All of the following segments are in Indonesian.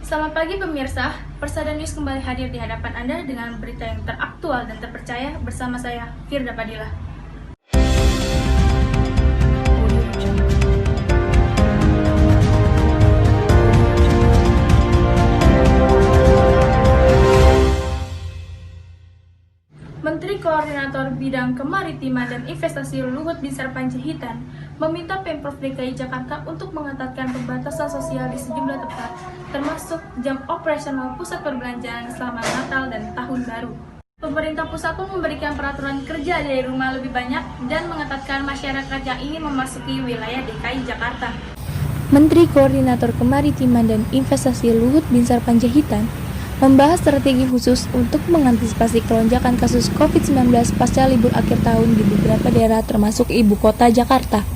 Selamat pagi pemirsa, Persada News kembali hadir di hadapan Anda dengan berita yang teraktual dan terpercaya bersama saya, Firda Padilla. Menteri Koordinator Bidang Kemaritiman dan Investasi Luhut Binsar Panjaitan meminta Pemprov DKI Jakarta untuk mengetatkan pembatasan sosial di sejumlah tempat, termasuk jam operasional pusat perbelanjaan selama Natal dan Tahun Baru. Pemerintah pusat pun memberikan peraturan kerja dari rumah lebih banyak dan mengetatkan masyarakat yang ingin memasuki wilayah DKI Jakarta. Menteri Koordinator Kemaritiman dan Investasi Luhut Binsar Panjaitan membahas strategi khusus untuk mengantisipasi lonjakan kasus COVID-19 pasca libur akhir tahun di beberapa daerah termasuk ibu kota Jakarta.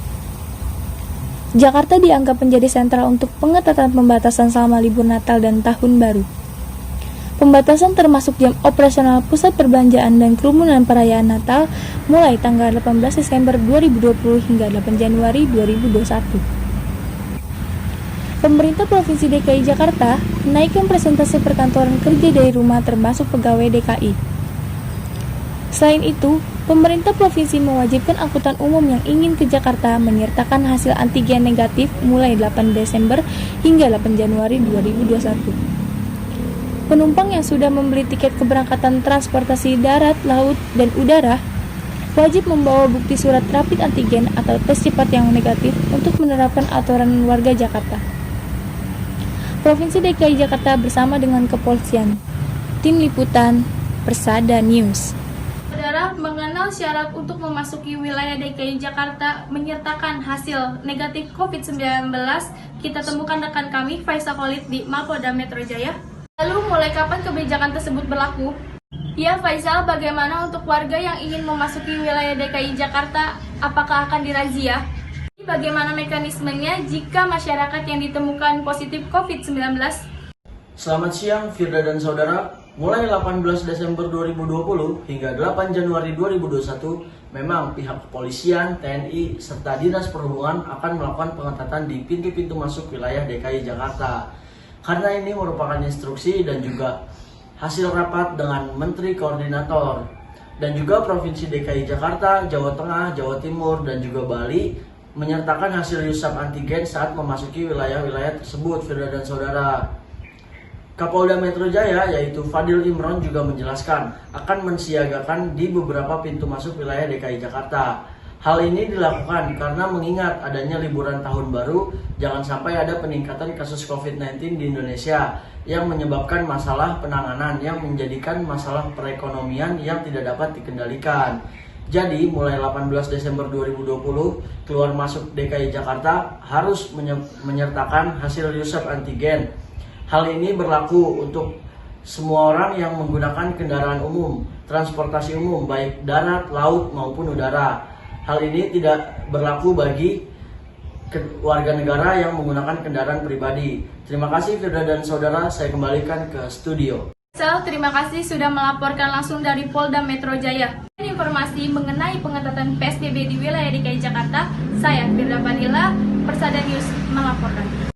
Jakarta dianggap menjadi sentral untuk pengetatan pembatasan selama libur Natal dan Tahun Baru. Pembatasan termasuk jam operasional pusat perbelanjaan dan kerumunan perayaan Natal mulai tanggal 18 Desember 2020 hingga 8 Januari 2021. Pemerintah Provinsi DKI Jakarta menaikkan persentase perkantoran kerja dari rumah termasuk pegawai DKI. Selain itu, pemerintah provinsi mewajibkan angkutan umum yang ingin ke Jakarta menyertakan hasil antigen negatif mulai 8 Desember hingga 8 Januari 2021. Penumpang yang sudah membeli tiket keberangkatan transportasi darat, laut, dan udara wajib membawa bukti surat rapid antigen atau tes cepat yang negatif untuk menerapkan aturan warga Jakarta. Provinsi DKI Jakarta bersama dengan kepolisian. Tim Liputan Persada News. Saudara, mengenal syarat untuk memasuki wilayah DKI Jakarta menyertakan hasil negatif COVID-19, kita temukan rekan kami Faisal Khalid di Mapolda Metro Jaya. Lalu mulai kapan kebijakan tersebut berlaku? Ya Faisal, bagaimana untuk warga yang ingin memasuki wilayah DKI Jakarta, apakah akan dirazia? Bagaimana mekanismenya jika masyarakat yang ditemukan positif COVID-19? Selamat siang Firda dan saudara. Mulai 18 Desember 2020 hingga 8 Januari 2021, memang pihak kepolisian, TNI, serta Dinas Perhubungan akan melakukan pengetatan di pintu-pintu masuk wilayah DKI Jakarta. Karena ini merupakan instruksi dan juga hasil rapat dengan Menteri Koordinator dan juga Provinsi DKI Jakarta, Jawa Tengah, Jawa Timur, dan juga Bali menyertakan hasil usap antigen saat memasuki wilayah-wilayah tersebut, Firda dan saudara. Kapolda Metro Jaya yaitu Fadil Imron juga menjelaskan akan mensiagakan di beberapa pintu masuk wilayah DKI Jakarta. Hal ini dilakukan karena mengingat adanya liburan tahun baru, jangan sampai ada peningkatan kasus COVID-19 di Indonesia yang menyebabkan masalah penanganan yang menjadikan masalah perekonomian yang tidak dapat dikendalikan. Jadi, mulai 18 Desember 2020, keluar masuk DKI Jakarta harus menyertakan hasil usap antigen. Hal ini berlaku untuk semua orang yang menggunakan kendaraan umum, transportasi umum, baik darat, laut, maupun udara. Hal ini tidak berlaku bagi warga negara yang menggunakan kendaraan pribadi. Terima kasih Firda dan saudara, saya kembalikan ke studio. Terima kasih sudah melaporkan langsung dari Polda Metro Jaya. Informasi mengenai pengetatan PSBB di wilayah DKI Jakarta, saya Firda Padilla, Persada News melaporkan.